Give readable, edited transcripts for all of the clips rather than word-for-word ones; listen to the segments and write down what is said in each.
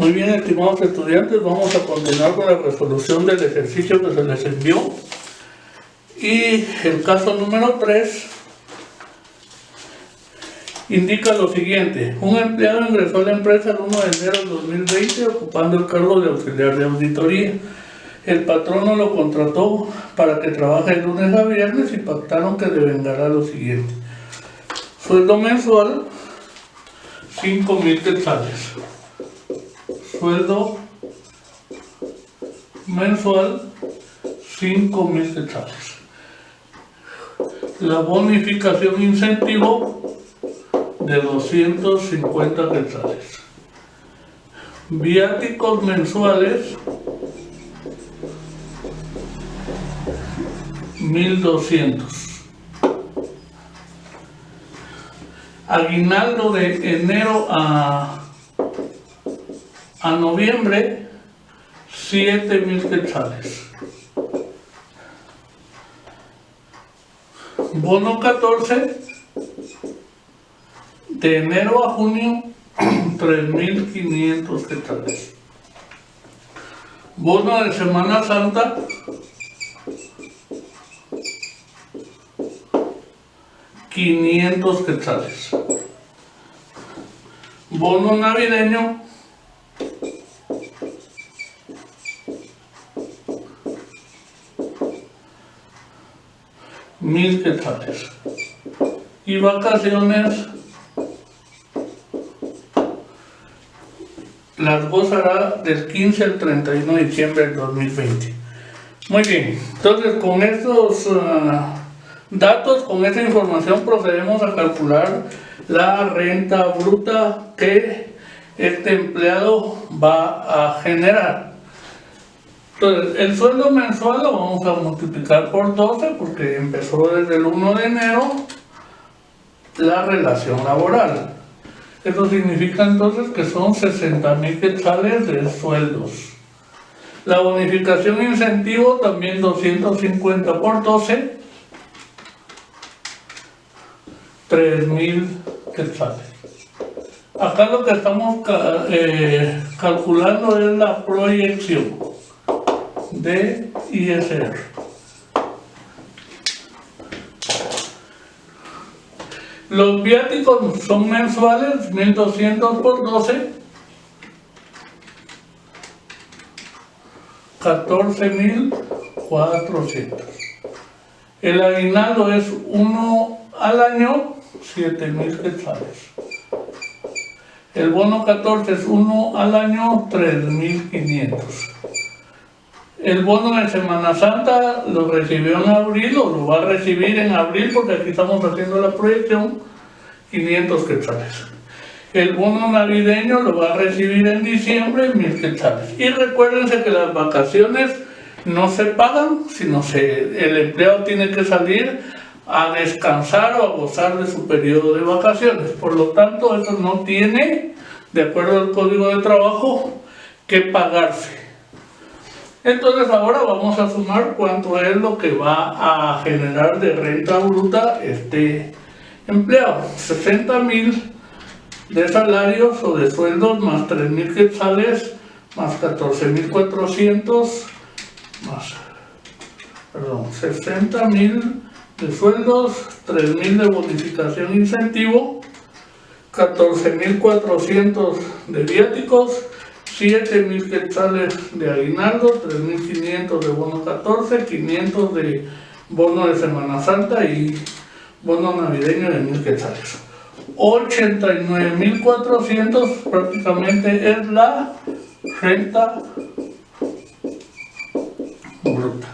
Muy bien, estimados estudiantes, vamos a continuar con la resolución del ejercicio que se les envió. Y el caso número 3 indica lo siguiente. Un empleado ingresó a la empresa el 1 de enero del 2020 ocupando el cargo de auxiliar de auditoría. El patrono lo contrató para que trabaje de lunes a viernes y pactaron que devengará lo siguiente. Sueldo mensual, 5,000 quetzales. Sueldo mensual, 5,000 quetzales. La bonificación incentivo de 250 quetzales. Viáticos mensuales, 1,200. Aguinaldo de enero a noviembre, 7,000 quetzales. Bono 14, de enero a junio, 3,500 quetzales. Bono de Semana Santa, 500 quetzales. Bono navideño, 1,000 quetzales. Y vacaciones las gozará del 15 al 31 de diciembre del 2020. Muy bien, entonces con estos datos, con esta información procedemos a calcular la renta bruta que este empleado va a generar. Entonces, el sueldo mensual lo vamos a multiplicar por 12 porque empezó desde el 1 de enero la relación laboral. Eso significa entonces que son 60,000 quetzales de sueldos. La bonificación incentivo también 250 por 12, 3,000 quetzales. Acá lo que estamos calculando es la proyección de ISR. Los viáticos son mensuales, 1,200 por 12, 14,400. El aguinaldo es 1 al año, 7,000 quetzales. El bono 14 es 1 al año, 3,500. El bono de Semana Santa lo recibió en abril o lo va a recibir en abril porque aquí estamos haciendo la proyección, 500 quetzales. El bono navideño lo va a recibir en diciembre, 1,000 quetzales. Y recuérdense que las vacaciones no se pagan, sino el empleado tiene que salir a descansar o a gozar de su periodo de vacaciones. Por lo tanto, eso no tiene, de acuerdo al Código de Trabajo, que pagarse. Entonces ahora vamos a sumar cuánto es lo que va a generar de renta bruta este empleado. 60,000 de salarios o de sueldos más 3,000 quetzales más 14,400 más, 60,000 de sueldos, 3,000 de bonificación incentivo, 14,400 de viáticos, 7,000 quetzales de aguinaldo, 3,500 de bono 14, 500 de bono de Semana Santa y bono navideño de 1,000 quetzales. 89,400 prácticamente es la renta bruta.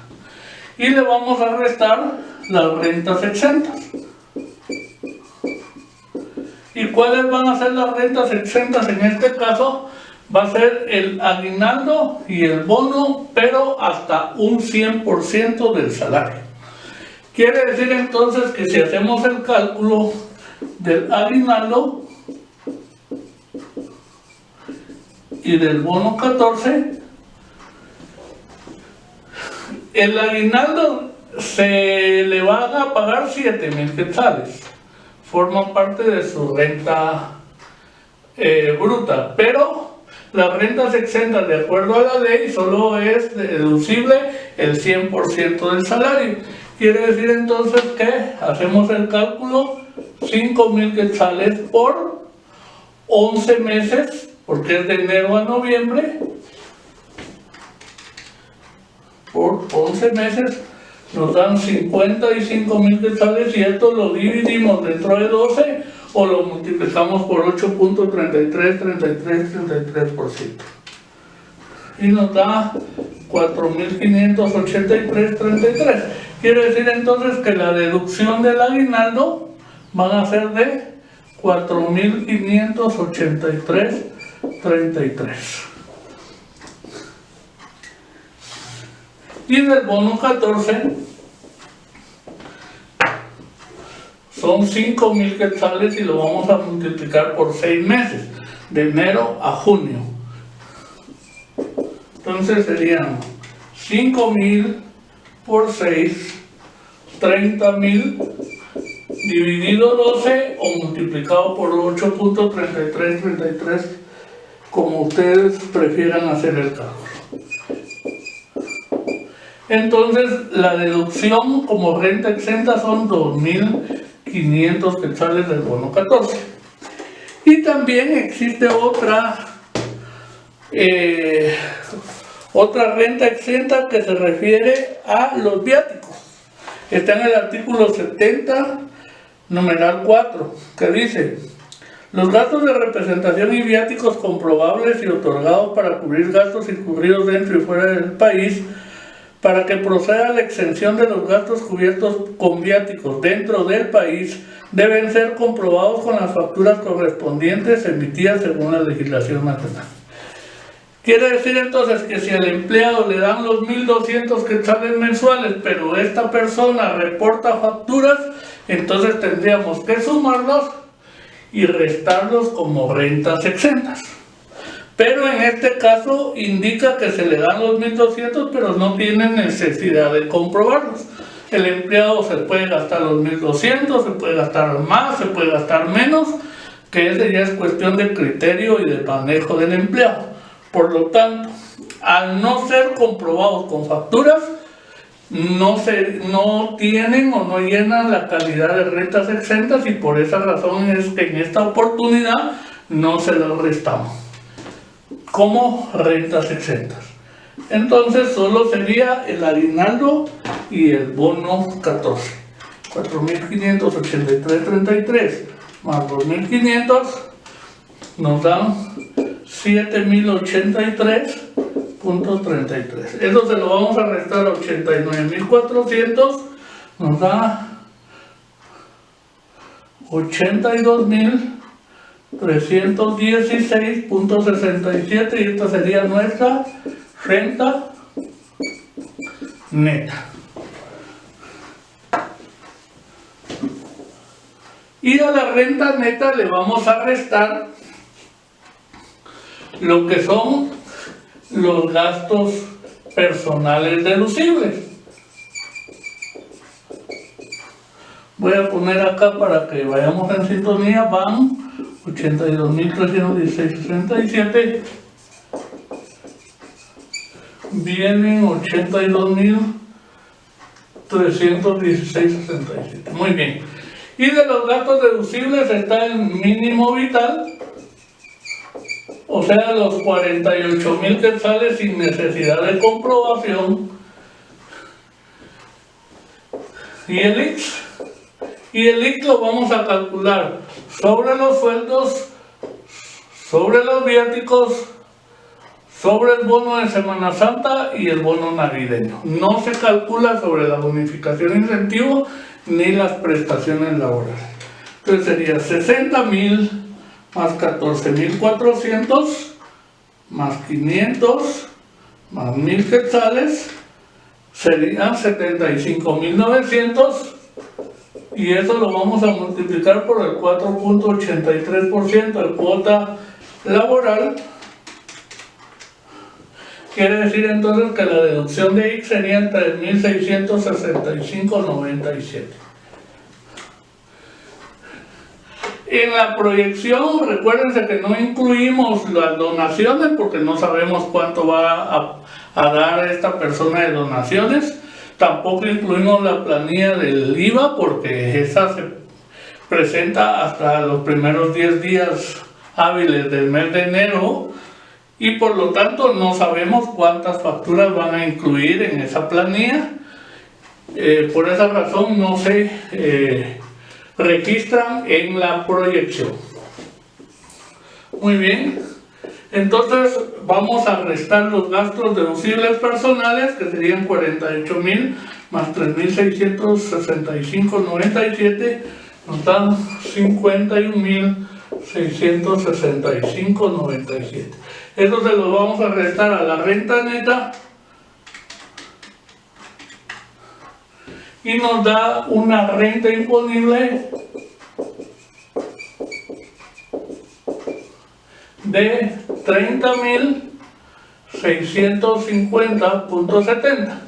Y le vamos a restar las rentas exentas. ¿Y cuáles van a ser las rentas exentas? En este caso va a ser el aguinaldo y el bono, pero hasta un 100% del salario. Quiere decir entonces que si hacemos el cálculo del aguinaldo y del bono 14, el aguinaldo se le van a pagar 7,000 quetzales. Forma parte de su renta bruta, pero Las rentas exentas, de acuerdo a la ley, solo es deducible el 100% del salario. Quiere decir entonces que hacemos el cálculo, 5,000 quetzales por 11 meses, porque es de enero a noviembre, por 11 meses nos dan 55,000 quetzales, y esto lo dividimos dentro de 12 o lo multiplicamos por 8.3333%. Y nos da 4.583.33. Quiere decir entonces que la deducción del aguinaldo van a ser de 4.583.33. Y del bono 14 son 5,000 quetzales y lo vamos a multiplicar por 6 meses, de enero a junio. Entonces serían 5,000 por 6, 30,000 dividido 12 o multiplicado por 8.3333, como ustedes prefieran hacer el cálculo. Entonces la deducción como renta exenta son 2.500 quetzales del bono 14. Y también existe otra renta exenta que se refiere a los viáticos. Está en el artículo 70, numeral 4, que dice: los gastos de representación y viáticos comprobables y otorgados para cubrir gastos incurridos dentro y fuera del país, para que proceda la exención de los gastos cubiertos con viáticos dentro del país, deben ser comprobados con las facturas correspondientes emitidas según la legislación nacional. Quiere decir entonces que si al empleado le dan los 1.200 quetzales mensuales, pero esta persona reporta facturas, entonces tendríamos que sumarlos y restarlos como rentas exentas. Pero en este caso indica que se le dan los 1.200, pero no tiene necesidad de comprobarlos. El empleado se puede gastar los 1.200, se puede gastar más, se puede gastar menos, que ese ya es cuestión de criterio y de manejo del empleado. Por lo tanto, al no ser comprobados con facturas, no tienen o no llenan la calidad de rentas exentas, y por esa razón es que en esta oportunidad no se los restamos como rentas exentas. Entonces solo sería el aguinaldo y el bono 14. 4.583.33 más 2.500 nos dan 7.083.33. Eso se lo vamos a restar a 89.400, nos da 82.316.67, y esta sería nuestra renta neta. Y a la renta neta le vamos a restar lo que son los gastos personales deducibles. Voy a poner acá para que vayamos en sintonía. Van 82.316.67, vienen 82.316.67. Muy bien. Y de los gastos deducibles está el mínimo vital, o sea, los 48,000 quetzales sin necesidad de comprobación, y el IX. Y el IX lo vamos a calcular sobre los sueldos, sobre los viáticos, sobre el bono de Semana Santa y el bono navideño. No se calcula sobre la bonificación incentivo ni las prestaciones laborales. Entonces sería 60,000 más 14.400 más 500 más 1.000 quetzales, serían 75.900, y eso lo vamos a multiplicar por el 4.83% de cuota laboral. Quiere decir entonces que la deducción de IX sería 3.665.97. En la proyección, recuérdense que no incluimos las donaciones porque no sabemos cuánto va a dar esta persona de donaciones. Tampoco incluimos la planilla del IVA porque esa se presenta hasta los primeros 10 días hábiles del mes de enero y por lo tanto no sabemos cuántas facturas van a incluir en esa planilla. Por esa razón no se registran en la proyección. Muy bien, entonces vamos a restar los gastos deducibles personales, que serían 48,000 más 3,665,97, nos dan 51,665,97. Eso se lo vamos a restar a la renta neta y nos da una renta imponible de 30,650,70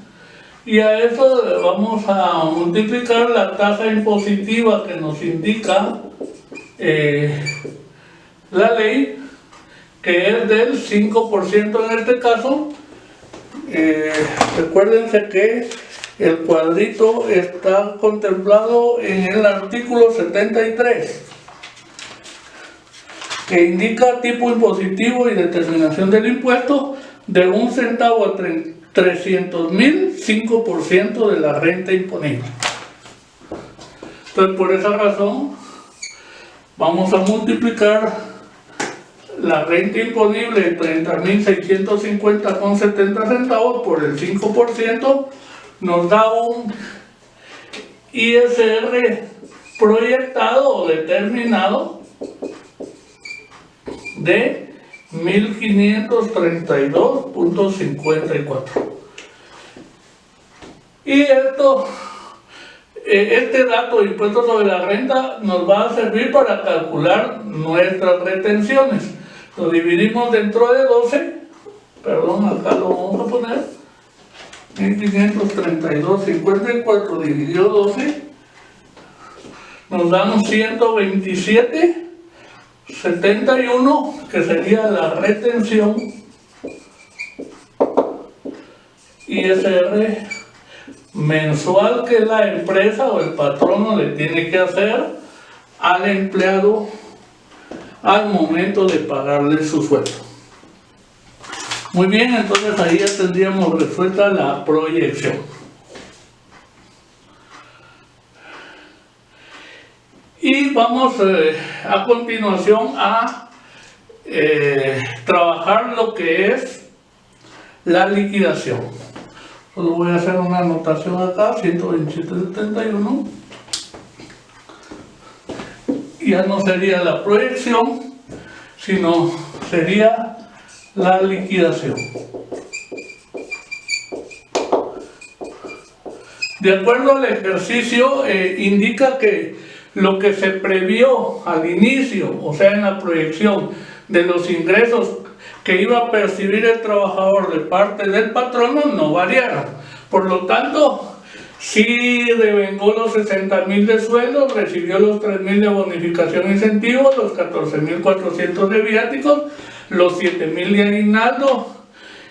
y a eso le vamos a multiplicar la tasa impositiva que nos indica la ley, que es del 5% en este caso. Recuérdense que el cuadrito está contemplado en el artículo 73, que indica tipo impositivo y determinación del impuesto de 1 centavo a 300,000, 5% de la renta imponible. Entonces, por esa razón, vamos a multiplicar la renta imponible de 30,650,70 centavos por el 5%, nos da un ISR proyectado o determinado de 1,532,54. Y este dato de impuestos sobre la renta nos va a servir para calcular nuestras retenciones. Lo dividimos dentro de 12, perdón, acá lo vamos a poner, 1,532,54 dividido 12, nos dan 127,71, que sería la retención ISR mensual que la empresa o el patrono le tiene que hacer al empleado al momento de pagarle su sueldo. Muy bien, entonces ahí ya tendríamos resuelta la proyección. Y vamos a continuación a trabajar lo que es la liquidación. Solo voy a hacer una anotación acá, 127,71. Ya no sería la proyección, sino sería la liquidación. De acuerdo al ejercicio, indica que lo que se previó al inicio, o sea en la proyección de los ingresos que iba a percibir el trabajador de parte del patrono, no variaron. Por lo tanto, si devengó los 60,000 de sueldo, recibió los 3,000 de bonificación e incentivos, los 14,400 de viáticos, los 7,000 de aguinaldo,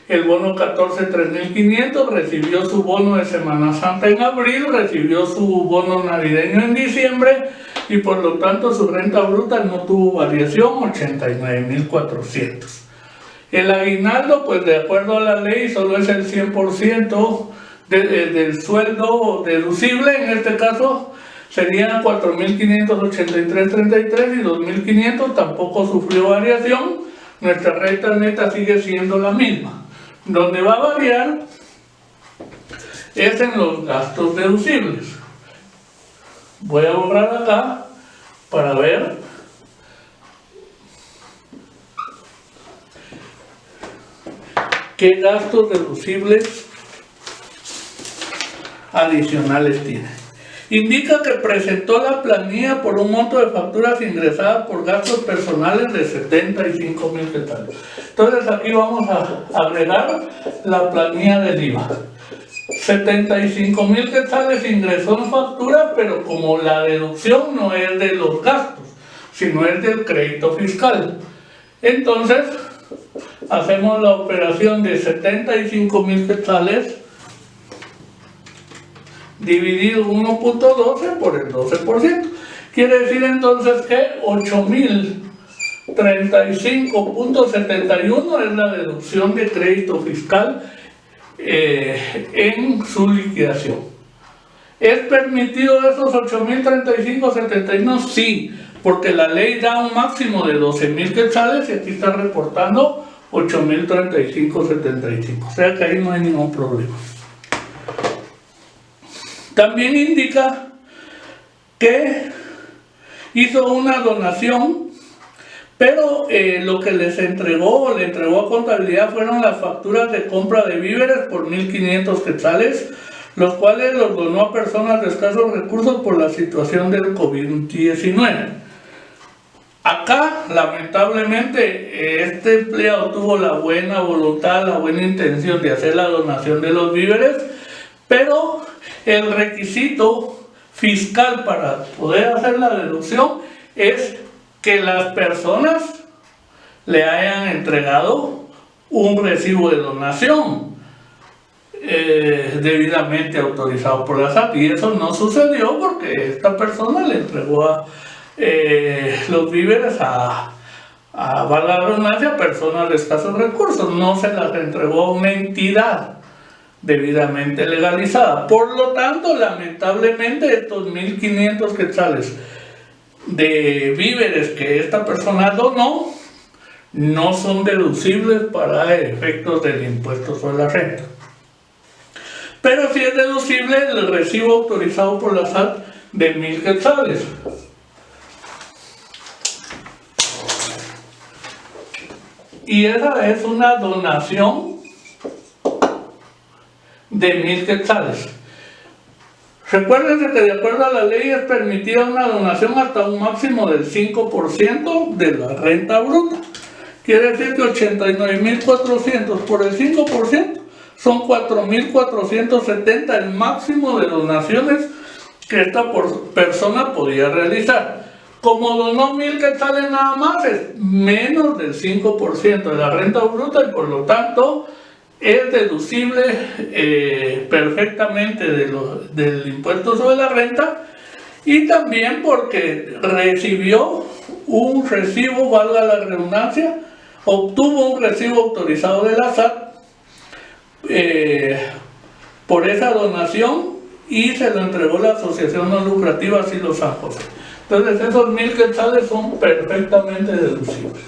el bono 14, 3,500, recibió su bono de Semana Santa en abril, recibió su bono navideño en diciembre y por lo tanto su renta bruta no tuvo variación, 89,400. El aguinaldo, pues de acuerdo a la ley, solo es el 100% del sueldo deducible. En este caso serían 4,583,33 y 2,500, tampoco sufrió variación. Nuestra renta neta sigue siendo la misma. Donde va a variar es en los gastos deducibles. Voy a borrar acá para ver. ¿Qué gastos deducibles adicionales tiene? Indica que presentó la planilla por un monto de facturas ingresadas por gastos personales de 75,000 quetzales. Entonces aquí vamos a agregar la planilla del IVA. 75,000 quetzales ingresó en factura, pero como la deducción no es de los gastos, sino es del crédito fiscal. Entonces, hacemos la operación de 75,000 quetzales dividido 1.12 por el 12%. Quiere decir entonces que 8,035.71 es la deducción de crédito fiscal en su liquidación. ¿Es permitido esos 8,035.71? Sí, porque la ley da un máximo de 12,000 quetzales y aquí está reportando 8,035.75. O sea que ahí no hay ningún problema. También indica que hizo una donación, pero lo que le entregó a contabilidad fueron las facturas de compra de víveres por 1,500 quetzales, los cuales los donó a personas de escasos recursos por la situación del COVID-19. Acá, lamentablemente, este empleado tuvo la buena voluntad, la buena intención de hacer la donación de los víveres, pero el requisito fiscal para poder hacer la deducción es que las personas le hayan entregado un recibo de donación debidamente autorizado por la SAT, y eso no sucedió porque esta persona le entregó los víveres a valga la redundancia, personas de escasos recursos, no se las entregó a una entidad debidamente legalizada. Por lo tanto, lamentablemente, estos 1,500 quetzales de víveres que esta persona donó no son deducibles para efectos del impuesto sobre la renta. Pero sí es deducible el recibo autorizado por la SAT de 1,000 quetzales. Y esa es una donación de 1,000 quetzales. Recuérdense que de acuerdo a la ley es permitida una donación hasta un máximo del 5% de la renta bruta. Quiere decir que 89,400 por el 5% son 4,470 el máximo de donaciones que esta persona podía realizar. Como donó 1,000 quetzales nada más, es menos del 5% de la renta bruta y por lo tanto es deducible perfectamente del impuesto sobre la renta, y también porque recibió un recibo, valga la redundancia, obtuvo un recibo autorizado de la SAT por esa donación y se lo entregó la Asociación No Lucrativa Asilo San José. Entonces esos 1,000 quetzales son perfectamente deducibles.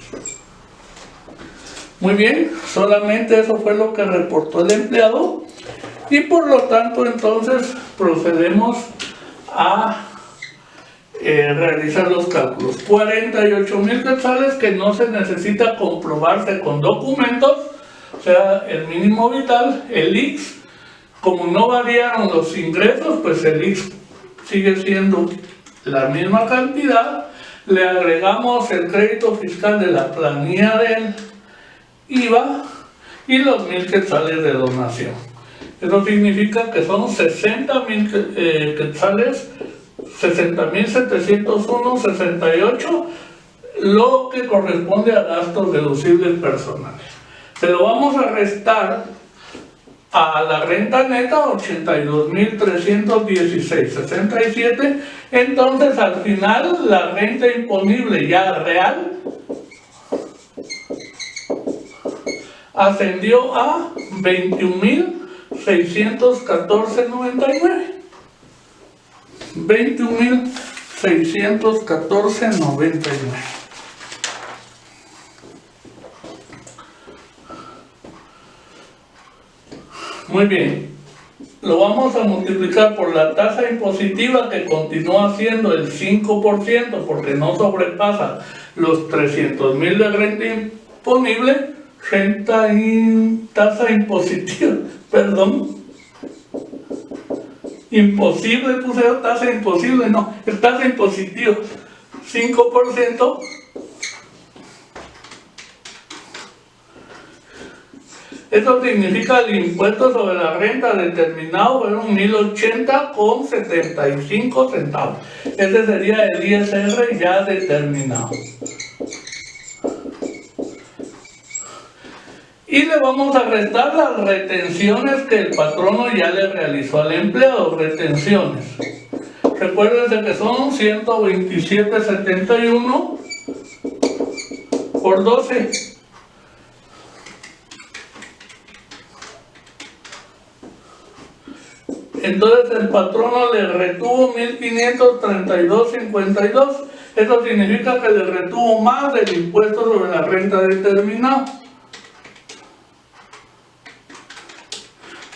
Muy bien, solamente eso fue lo que reportó el empleado y por lo tanto entonces procedemos a realizar los cálculos. 48,000 quetzales que no se necesita comprobarse con documentos, o sea, el mínimo vital, el IX, como no variaron los ingresos, pues el IX sigue siendo la misma cantidad, le agregamos el crédito fiscal de la planilla del IVA y los 1,000 quetzales de donación. Eso significa que son 60,000 quetzales, 60,701.68, lo que corresponde a gastos deducibles personales. Se lo vamos a restar a la renta neta, 82,316.67. Entonces al final la renta imponible ya real ascendió a 21,614.99. 21,614.99. Muy bien, lo vamos a multiplicar por la tasa impositiva, que continúa siendo el 5% porque no sobrepasa los 300,000 de renta imponible. Tasa impositiva, perdón, imposible, puse tasa imposible, no, es tasa impositiva, 5%, Eso significa el impuesto sobre la renta determinado fueron 1080,75 centavos. Ese sería el ISR ya determinado. Y le vamos a restar las retenciones que el patrono ya le realizó al empleado. Retenciones. Recuérdense que son 127.71 por 12. Entonces el patrono le retuvo 1.532.52. Eso significa que le retuvo más del impuesto sobre la renta determinado.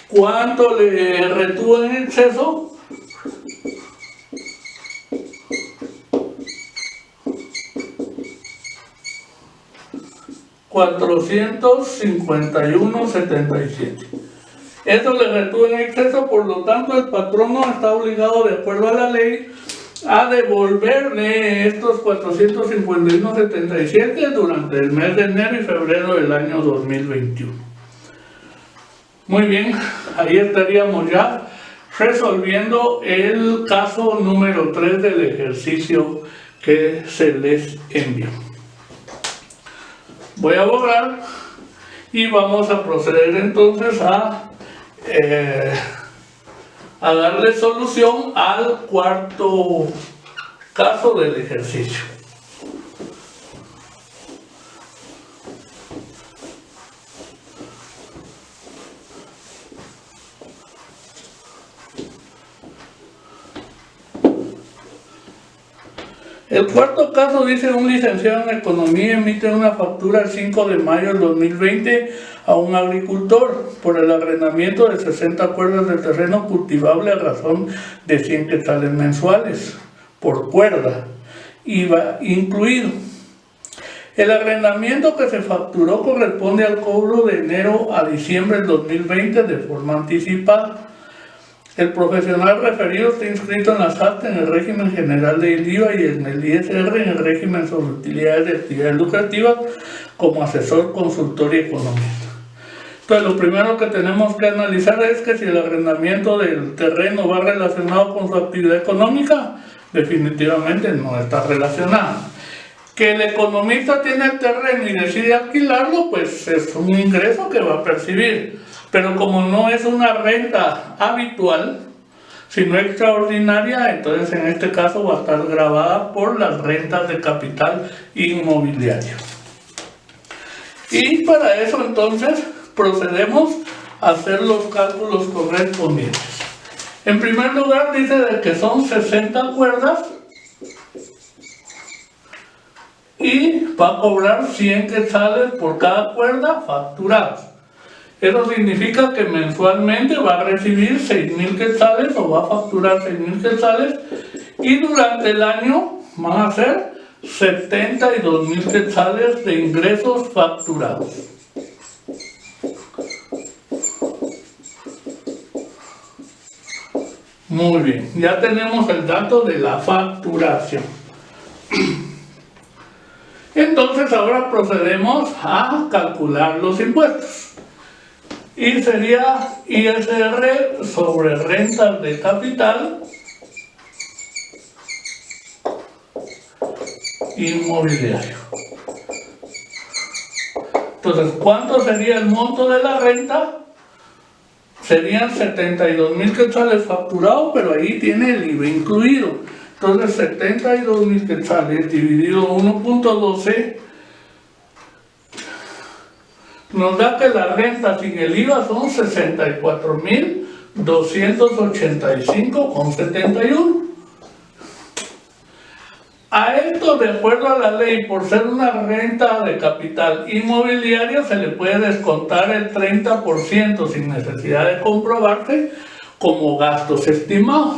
¿Cuánto le retuvo en exceso? $451.77. Eso le retuvo en exceso, por lo tanto el patrono está obligado, de acuerdo a la ley, a devolverle estos 451.77 durante el mes de enero y febrero del año 2021. Muy bien, ahí estaríamos ya resolviendo el caso número 3 del ejercicio que se les envió. Voy a borrar y vamos a proceder entonces a darle solución al cuarto caso del ejercicio. El cuarto caso dice: un licenciado en economía emite una factura el 5 de mayo del 2020 a un agricultor por el arrendamiento de 60 cuerdas de terreno cultivable a razón de 100 quetzales mensuales por cuerda, IVA incluido. El arrendamiento que se facturó corresponde al cobro de enero a diciembre del 2020 de forma anticipada. El profesional referido está inscrito en la SAT en el régimen general del IVA y en el ISR en el régimen sobre utilidades de actividades lucrativas como asesor, consultor y economista. Entonces, lo primero que tenemos que analizar es que si el arrendamiento del terreno va relacionado con su actividad económica, definitivamente no está relacionado. Que el economista tiene el terreno y decide alquilarlo, pues es un ingreso que va a percibir. Pero como no es una renta habitual, sino extraordinaria, entonces en este caso va a estar grabada por las rentas de capital inmobiliario. Y para eso entonces procedemos a hacer los cálculos correspondientes. En primer lugar dice de que son 60 cuerdas y va a cobrar 100 quetzales por cada cuerda facturada. Eso significa que mensualmente va a recibir 6.000 quetzales o va a facturar 6.000 quetzales y durante el año van a ser 72.000 quetzales de ingresos facturados. Muy bien, ya tenemos el dato de la facturación. Entonces ahora procedemos a calcular los impuestos. Y sería ISR sobre rentas de capital inmobiliario. Entonces, ¿cuánto sería el monto de la renta? Serían 72.000 quetzales facturados, pero ahí tiene el IVA incluido. Entonces, 72.000 quetzales dividido 1.12 nos da que la renta sin el IVA son 64.285,71. A esto, de acuerdo a la ley, por ser una renta de capital inmobiliario, se le puede descontar el 30% sin necesidad de comprobarse como gastos estimados.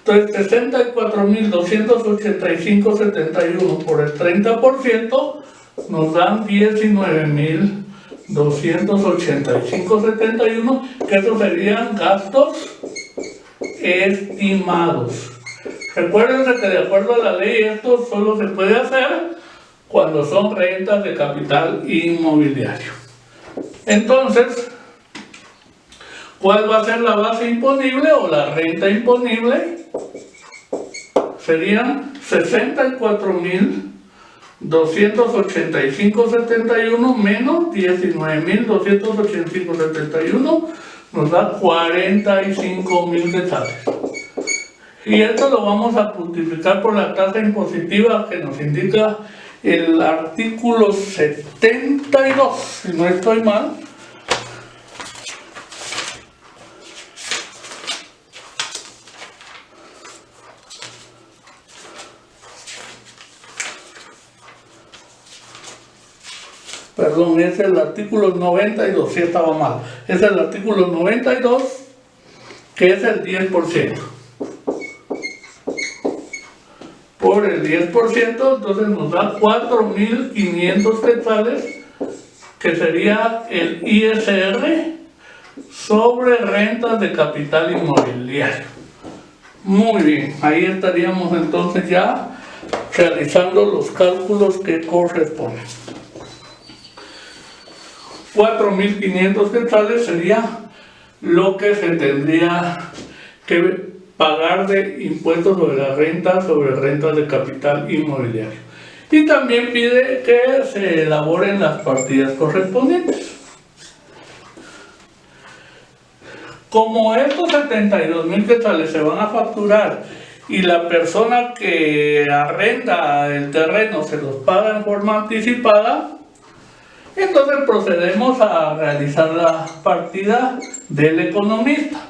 Entonces, 64.285,71 por el 30% nos dan 19.285,71, que esos serían gastos estimados. Recuérdense que de acuerdo a la ley esto solo se puede hacer cuando son rentas de capital inmobiliario. Entonces, ¿cuál va a ser la base imponible o la renta imponible? Serían 64.285.71 menos 19.285.71, nos da 45.000 quetzales. Y esto lo vamos a multiplicar por la tasa impositiva que nos indica el artículo 72, si no estoy mal. Perdón, es el artículo 92, si estaba mal. Es el artículo 92, que es el 10%. Por el 10%, entonces nos da 4.500 quetzales, que sería el ISR sobre rentas de capital inmobiliario. Muy bien, ahí estaríamos entonces ya realizando los cálculos que corresponden. 4.500 quetzales sería lo que se tendría que pagar de impuestos sobre la renta, sobre rentas de capital inmobiliario. Y también pide que se elaboren las partidas correspondientes. Como estos 72.000 quetzales se van a facturar y la persona que arrenda el terreno se los paga en forma anticipada, entonces procedemos a realizar la partida del economista.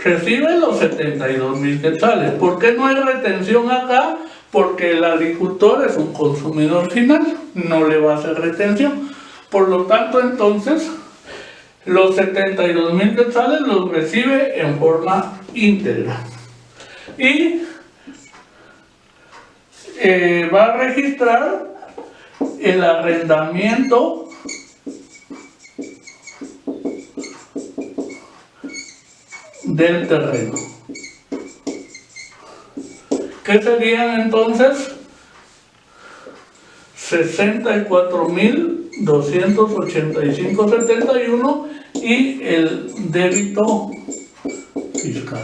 Recibe los 72.000 quetzales. ¿Por qué no hay retención acá? Porque el agricultor es un consumidor final, no le va a hacer retención. Por lo tanto, entonces, los 72.000 quetzales los recibe en forma íntegra. Y va a registrar el arrendamiento del terreno. ¿Qué serían entonces? 64.285.71 y el débito fiscal.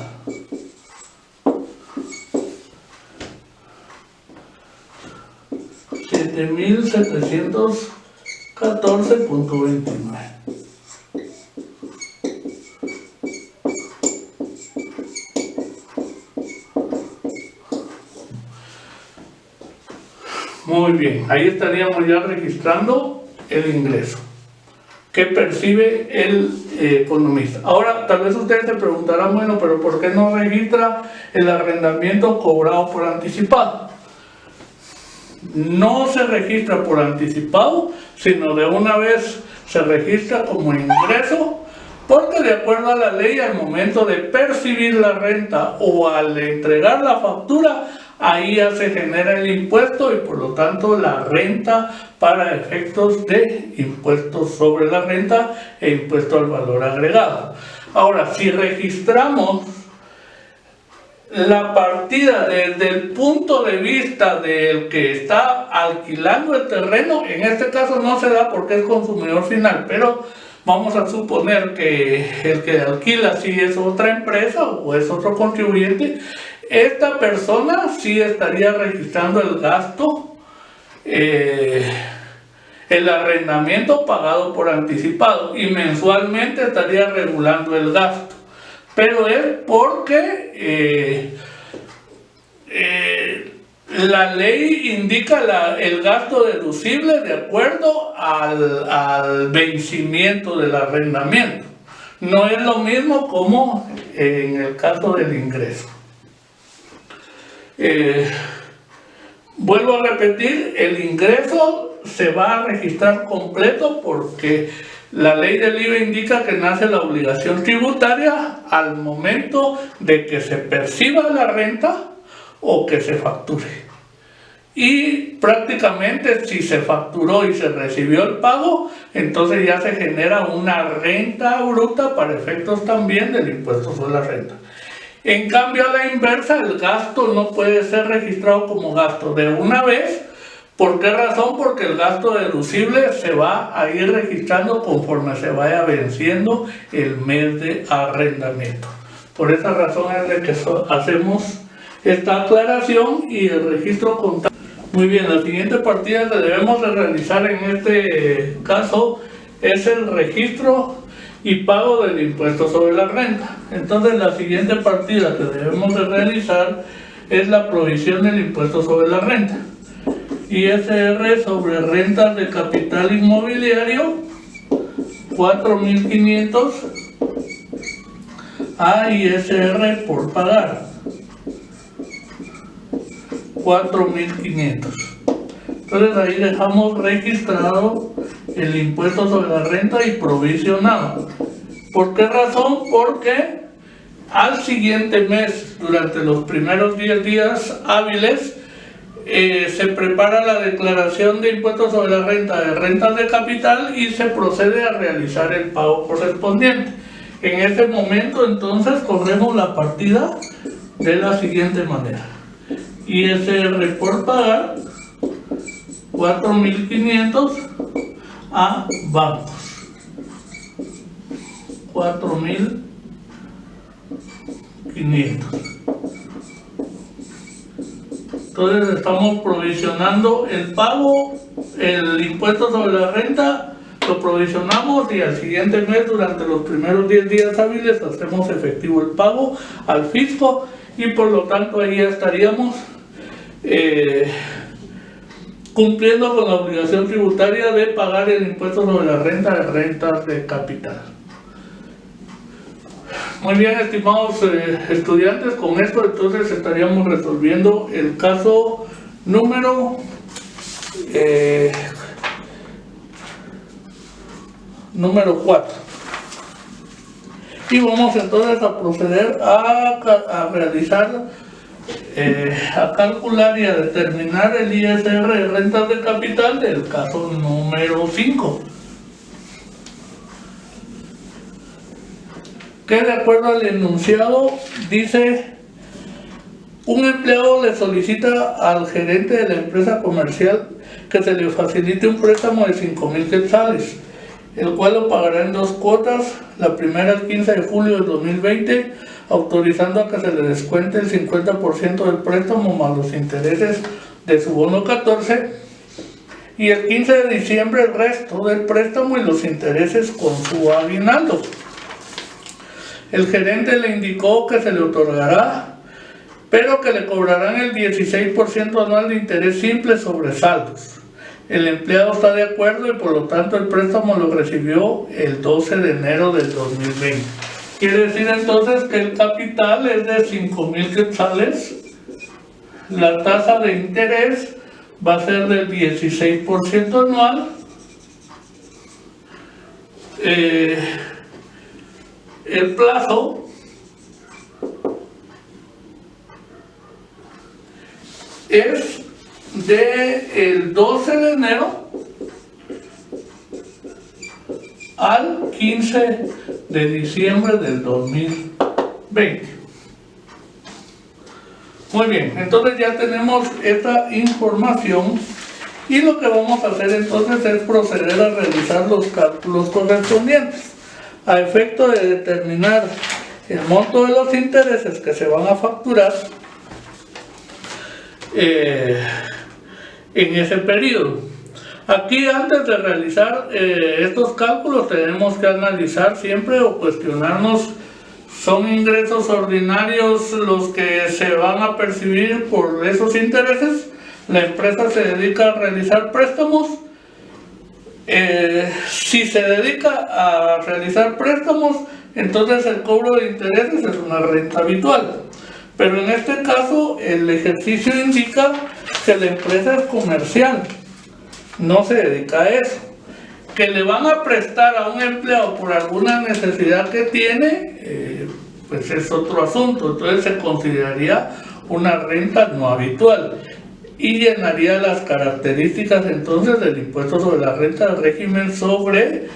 $7.714.29. Muy bien, ahí estaríamos ya registrando el ingreso que percibe el economista. Ahora, tal vez ustedes se preguntarán, bueno, pero ¿por qué no registra el arrendamiento cobrado por anticipado? No se registra por anticipado, sino de una vez se registra como ingreso, porque de acuerdo a la ley, al momento de percibir la renta o al entregar la factura, ahí ya se genera el impuesto y por lo tanto la renta para efectos de impuestos sobre la renta e impuesto al valor agregado. Ahora, si registramos la partida desde el punto de vista del que está alquilando el terreno, en este caso no se da porque es consumidor final, pero vamos a suponer que el que alquila sí es otra empresa o es otro contribuyente. Esta persona sí estaría registrando el gasto, el arrendamiento pagado por anticipado, y mensualmente estaría regulando el gasto. Pero es porque la ley indica el gasto deducible de acuerdo al vencimiento del arrendamiento. No es lo mismo como en el caso del ingreso. Vuelvo a repetir, el ingreso se va a registrar completo porque la ley del IVA indica que nace la obligación tributaria al momento de que se perciba la renta o que se facture. Y prácticamente si se facturó y se recibió el pago, entonces ya se genera una renta bruta para efectos también del impuesto sobre la renta. En cambio, a la inversa, el gasto no puede ser registrado como gasto de una vez ¿Por qué razón? Porque el gasto deducible se va a ir registrando conforme se vaya venciendo el mes de arrendamiento. Por esa razón es de que hacemos esta aclaración y el registro contable. Muy bien, la siguiente partida que debemos de realizar en este caso es el registro y pago del impuesto sobre la renta. Entonces la siguiente partida que debemos de realizar es la provisión del impuesto sobre la renta. ISR sobre rentas de capital inmobiliario, 4.500 a ISR por pagar, 4.500. Entonces ahí dejamos registrado el impuesto sobre la renta y provisionado. ¿Por qué razón? Porque al siguiente mes, durante los primeros 10 días hábiles, se prepara la declaración de impuestos sobre la renta de rentas de capital y se procede a realizar el pago correspondiente. En este momento entonces corremos la partida de la siguiente manera: ISR por pagar, 4.500 a bancos, 4.500. Entonces estamos provisionando el pago, el impuesto sobre la renta, lo provisionamos y al siguiente mes, durante los primeros 10 días hábiles, hacemos efectivo el pago al fisco y por lo tanto ahí ya estaríamos cumpliendo con la obligación tributaria de pagar el impuesto sobre la renta de rentas de capital. Muy bien, estimados estudiantes, con esto entonces estaríamos resolviendo el caso número 4. Y vamos entonces a proceder a realizar, a calcular y a determinar el ISR de rentas de capital del caso número 5. Que de acuerdo al enunciado dice: un empleado le solicita al gerente de la empresa comercial que se le facilite un préstamo de 5.000 quetzales, el cual lo pagará en 2 cuotas, la primera el 15 de julio de 2020, autorizando a que se le descuente el 50% del préstamo más los intereses de su bono 14, y el 15 de diciembre el resto del préstamo y los intereses con su aguinaldo. El gerente le indicó que se le otorgará, pero que le cobrarán el 16% anual de interés simple sobre saldos. El empleado está de acuerdo y por lo tanto el préstamo lo recibió el 12 de enero del 2020. Quiere decir entonces que el capital es de 5.000 quetzales, la tasa de interés va a ser del 16% anual, el plazo es del 12 de enero al 15 de diciembre del 2020. Muy bien, entonces ya tenemos esta información y lo que vamos a hacer entonces es proceder a realizar los cálculos correspondientes a efecto de determinar el monto de los intereses que se van a facturar en ese periodo. Aquí, antes de realizar estos cálculos, tenemos que analizar siempre o cuestionarnos: ¿son ingresos ordinarios los que se van a percibir por esos intereses? ¿La empresa se dedica a realizar préstamos? Si se dedica a realizar préstamos, entonces el cobro de intereses es una renta habitual. Pero en este caso, el ejercicio indica que la empresa es comercial, no se dedica a eso. Que le van a prestar a un empleado por alguna necesidad que tiene, pues es otro asunto. Entonces se consideraría una renta no habitual y llenaría las características entonces del impuesto sobre la renta del régimen sobre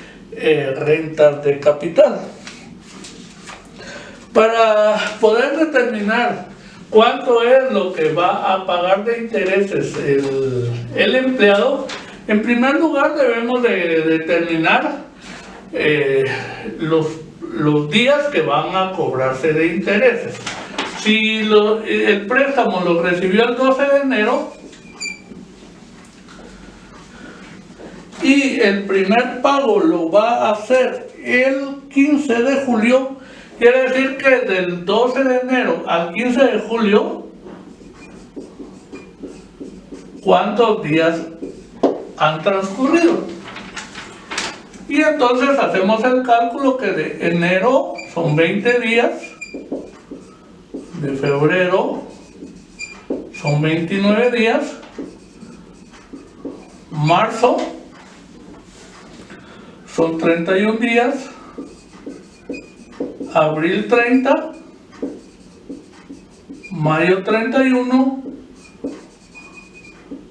rentas de capital. Para poder determinar ¿cuánto es lo que va a pagar de intereses el empleado? En primer lugar debemos de determinar los días que van a cobrarse de intereses. Si el préstamo lo recibió el 12 de enero y el primer pago lo va a hacer el 15 de julio, quiere decir que del 12 de enero al 15 de julio, ¿cuántos días han transcurrido? Y entonces hacemos el cálculo que de enero son 20 días, de febrero son 29 días, marzo son 31 días, abril 30, mayo 31,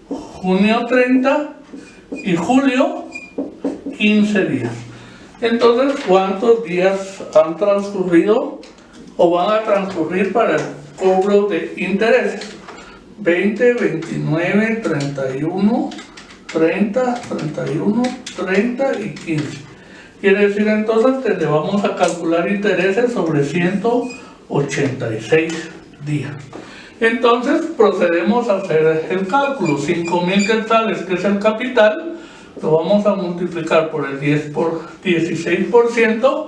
junio 30 y julio 15 días. Entonces, ¿cuántos días han transcurrido o van a transcurrir para el cobro de intereses? 20, 29, 31, 30, 31, 30 y 15. Quiere decir entonces que le vamos a calcular intereses sobre 186 días. Entonces procedemos a hacer el cálculo. 5,000 quetzales, que es el capital, lo vamos a multiplicar por el 16%,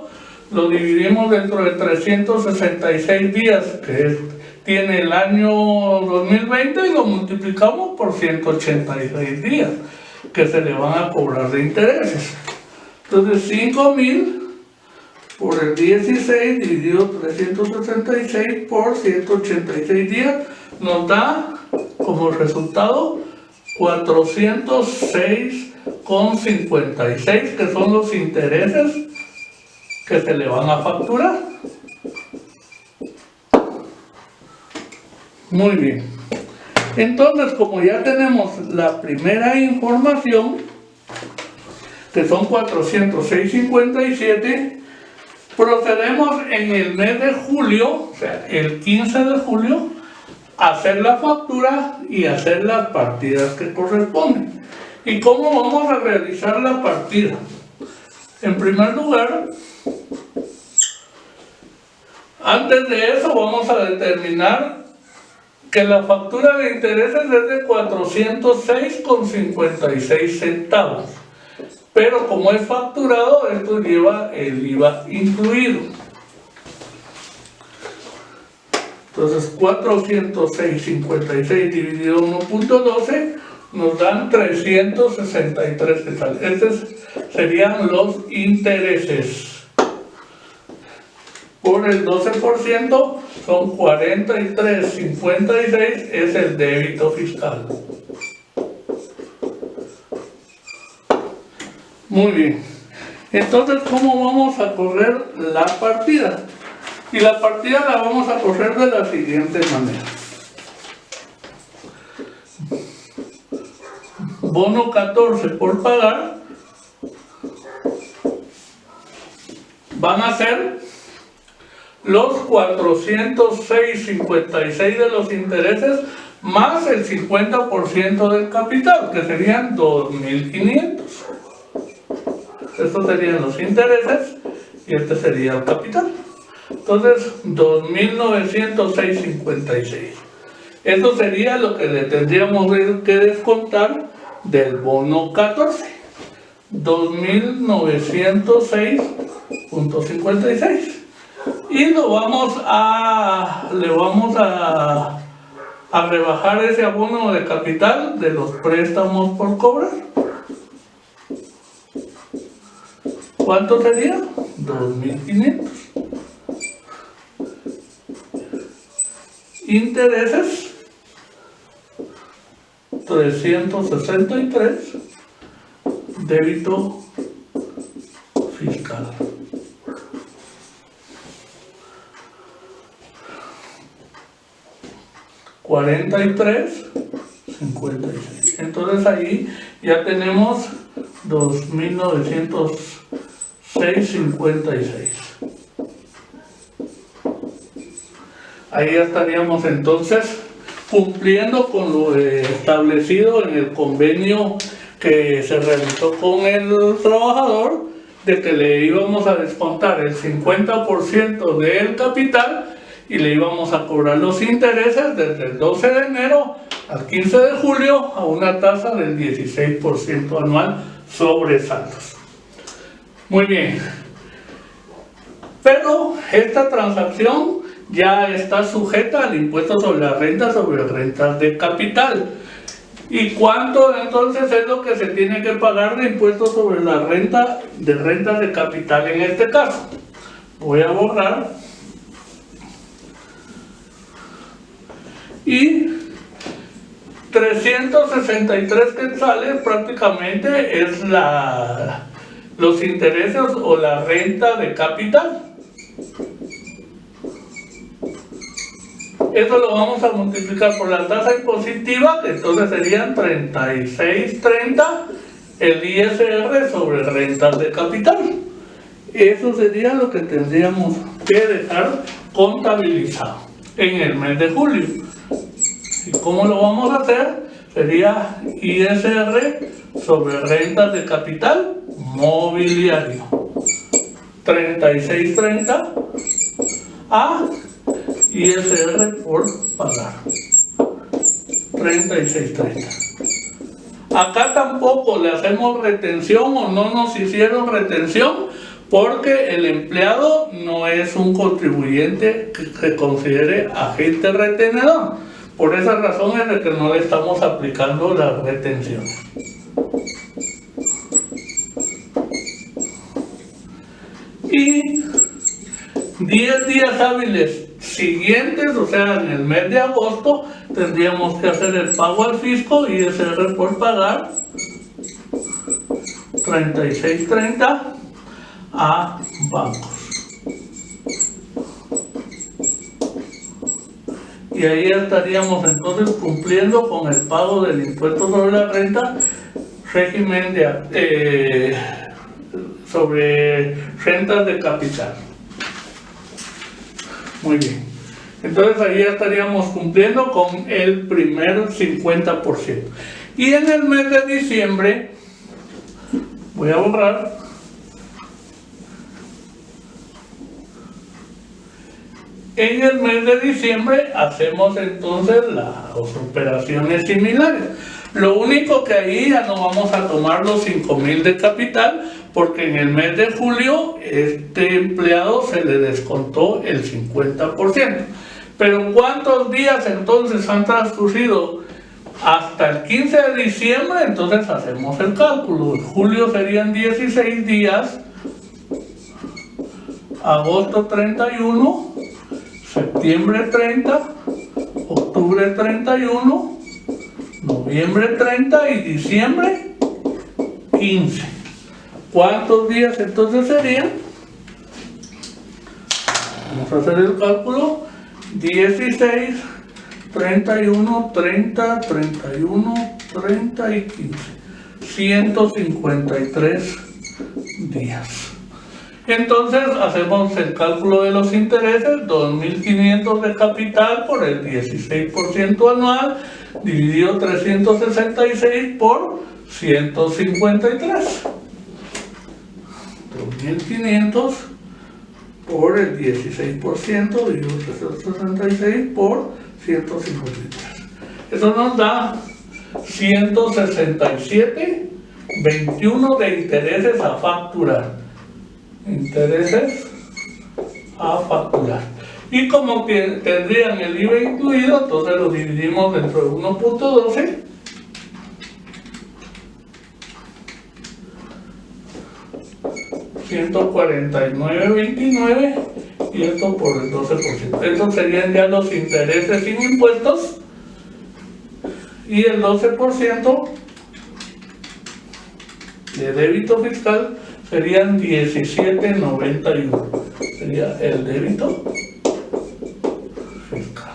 lo dividimos dentro de 366 días que tiene el año 2020 y lo multiplicamos por 186 días que se le van a cobrar de intereses. Entonces 5,000 por el 16 dividido 366 por 186 días nos da como resultado 406,56, que son los intereses que se le van a facturar. Muy bien. Entonces, como ya tenemos la primera información, que son 406,57, procedemos en el mes de julio, o sea, el 15 de julio, a hacer la factura y hacer las partidas que corresponden. ¿Y cómo vamos a realizar la partida? En primer lugar, antes de eso vamos a determinar que la factura de intereses es de 406,56 centavos. Pero como es facturado, esto lleva el IVA incluido. Entonces 406,56 dividido 1.12 nos dan 363 quetzales. Estos serían los intereses. Por el 12% son 43,56, es el débito fiscal. Muy bien. Entonces, ¿cómo vamos a correr la partida? Y la partida la vamos a correr de la siguiente manera. Bono 14 por pagar van a ser los 406,56 de los intereses más el 50% del capital, que serían 2,500. Estos serían los intereses y este sería el capital. Entonces, 2,906,56. Eso sería lo que le tendríamos que descontar del bono 14. 2,906,56. Y le vamos a rebajar ese abono de capital de los préstamos por cobrar. ¿Cuánto sería? 2,500. Intereses, 363. Débito fiscal. $43,56. Entonces ahí ya tenemos 2,906,56. Ahí ya estaríamos entonces cumpliendo con lo establecido en el convenio que se realizó con el trabajador, de que le íbamos a descontar el 50% del capital y le íbamos a cobrar los intereses desde el 12 de enero al 15 de julio a una tasa del 16% anual sobre saldos. Muy bien. Pero esta transacción ya está sujeta al impuesto sobre la renta sobre rentas de capital. ¿Y cuánto entonces es lo que se tiene que pagar de impuestos sobre la renta de rentas de capital en este caso? Voy a borrar. Y 363 quetzales prácticamente es los intereses o la renta de capital. Eso lo vamos a multiplicar por la tasa impositiva, que entonces serían 36.30 el ISR sobre rentas de capital. Eso sería lo que tendríamos que dejar contabilizado en el mes de julio. ¿Y cómo lo vamos a hacer? Sería ISR sobre rentas de capital mobiliario. 36.30 a ISR por pagar. 36.30. Acá tampoco le hacemos retención o no nos hicieron retención porque el empleado no es un contribuyente que se considere agente retenedor. Por esa razón es de que no le estamos aplicando la retención. Y 10 días hábiles siguientes, o sea, en el mes de agosto, tendríamos que hacer el pago al fisco y ISR por pagar 36.30 a bancos. Y ahí estaríamos entonces cumpliendo con el pago del impuesto sobre la renta, régimen sobre rentas de capital. Muy bien. Entonces ahí ya estaríamos cumpliendo con el primer 50%. Y en el mes de diciembre, voy a borrar. En el mes de diciembre hacemos entonces las operaciones similares. Lo único que ahí ya no vamos a tomar los 5.000 de capital, porque en el mes de julio este empleado se le descontó el 50%. Pero ¿cuántos días entonces han transcurrido hasta el 15 de diciembre? Entonces hacemos el cálculo. En julio serían 16 días, agosto 31, septiembre 30, octubre 31, noviembre 30 y diciembre 15. ¿Cuántos días entonces serían? Vamos a hacer el cálculo. 16, 31, 30, 31, 30 y 15. 153 días. Entonces hacemos el cálculo de los intereses, 2.500 de capital por el 16% anual, dividido 366 por 153. 2.500 por el 16%, dividido 366 por 153. Eso nos da 167.21 de intereses a facturar. Intereses a facturar. Y como que tendrían el IVA incluido, entonces lo dividimos dentro de 1.12. $149.29 y esto por el 12%. Estos serían ya los intereses sin impuestos y el 12% de débito fiscal serían 17.91. Sería el débito fiscal.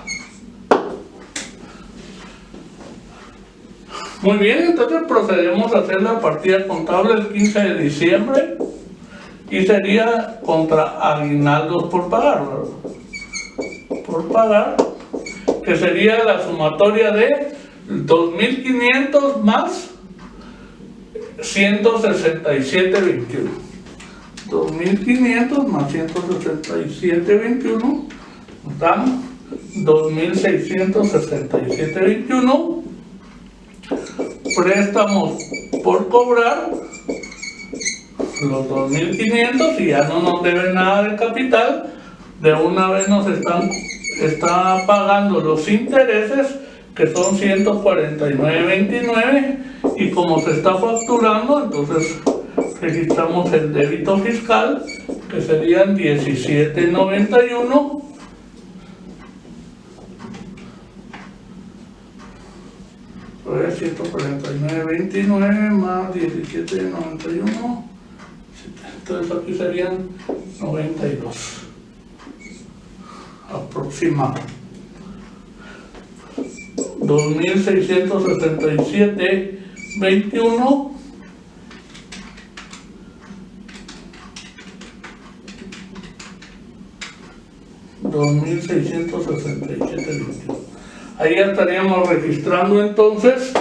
Muy bien, entonces procedemos a hacer la partida contable el 15 de diciembre y sería contra aguinaldos por pagar, ¿verdad? por pagar, que sería la sumatoria de 2.500 más 167.21. 2.500 más 167.21 dan 2.667.21. Préstamos por cobrar los 2.500 y ya no nos deben nada de capital. De una vez nos está pagando los intereses, que son 149.29, y como se está facturando, entonces registramos el débito fiscal, que serían 17.91. Pues 149.29 más 17.91, entonces aquí serían 92 aproximado. 2.667.21 2.667.21. Ahí ya estaríamos registrando entonces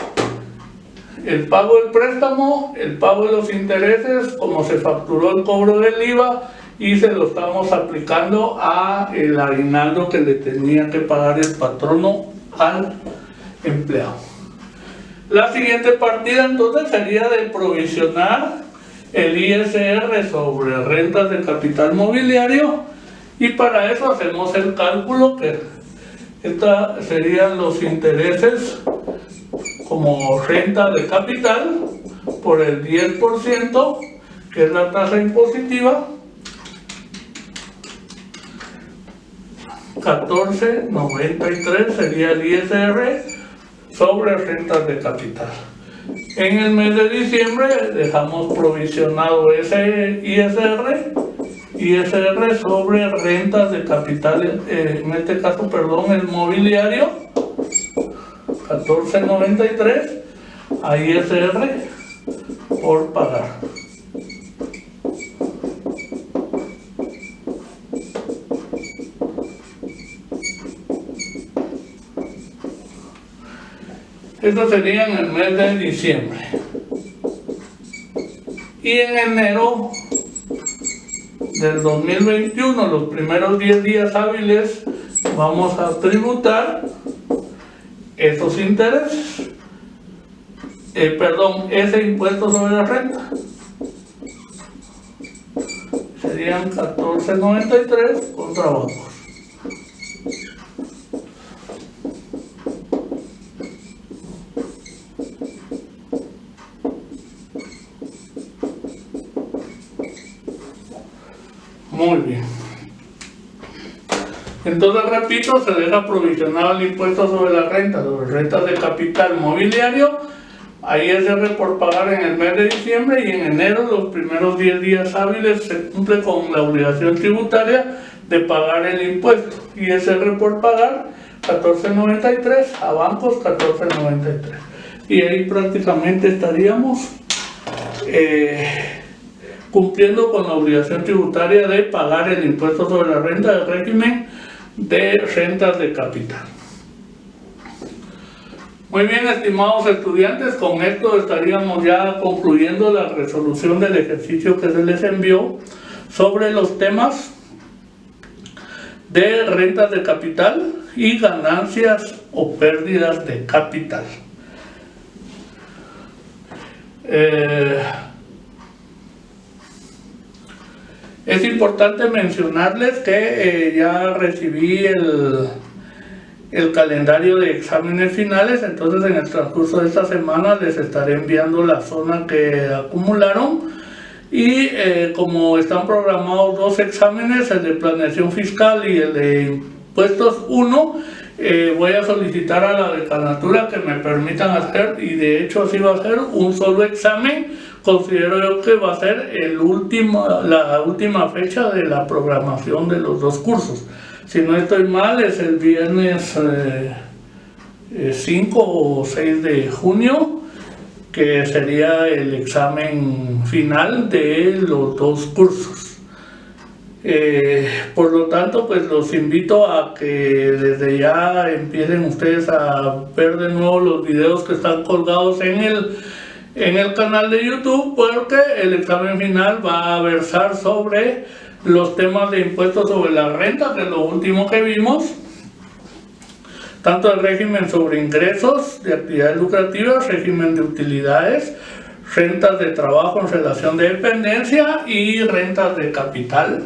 el pago del préstamo, el pago de los intereses, como se facturó el cobro del IVA, y se lo estamos aplicando a el aguinaldo que le tenía que pagar el patrono al empleado. La siguiente partida entonces sería de provisionar el ISR sobre rentas de capital mobiliario, y para eso hacemos el cálculo que serían los intereses como renta de capital por el 10%, que es la tasa impositiva, 14.93 sería el ISR sobre rentas de capital. En el mes de diciembre dejamos provisionado ese ISR sobre rentas de capital, en este caso, perdón, el mobiliario, 14.93 a ISR por pagar. Esto sería en el mes de diciembre. Y en enero del 2021, los primeros 10 días hábiles, vamos a tributar esos intereses. Ese impuesto sobre la renta. Serían 14.93 con trabajos. Muy bien. Entonces, repito, se deja provisionado el impuesto sobre la renta, sobre rentas de capital mobiliario, a ISR por pagar en el mes de diciembre, y en enero, los primeros 10 días hábiles, se cumple con la obligación tributaria de pagar el impuesto. ISR por pagar, 14.93, a bancos, 14.93. Y ahí prácticamente estaríamos cumpliendo con la obligación tributaria de pagar el impuesto sobre la renta del régimen de rentas de capital. Muy bien, estimados estudiantes, con esto estaríamos ya concluyendo la resolución del ejercicio que se les envió sobre los temas de rentas de capital y ganancias o pérdidas de capital. Es importante mencionarles que ya recibí el calendario de exámenes finales, entonces en el transcurso de esta semana les estaré enviando la zona que acumularon, y como están programados 2 exámenes, el de planeación fiscal y el de impuestos 1, voy a solicitar a la decanatura que me permitan hacer, y de hecho así va a ser, un solo examen. Considero yo que va a ser la última fecha de la programación de los 2 cursos. Si no estoy mal, es el viernes 5 o 6 de junio, que sería el examen final de los 2 cursos. Por lo tanto, pues los invito a que desde ya empiecen ustedes a ver de nuevo los videos que están colgados en el canal de YouTube, porque el examen final va a versar sobre los temas de impuestos sobre la renta, que es lo último que vimos, tanto el régimen sobre ingresos de actividades lucrativas, régimen de utilidades, rentas de trabajo en relación de dependencia y rentas de capital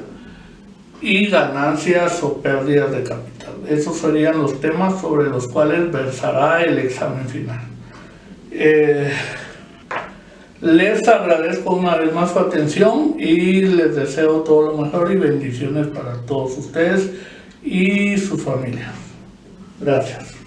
y ganancias o pérdidas de capital. Esos serían los temas sobre los cuales versará el examen final. Les agradezco una vez más su atención y les deseo todo lo mejor y bendiciones para todos ustedes y sus familias. Gracias.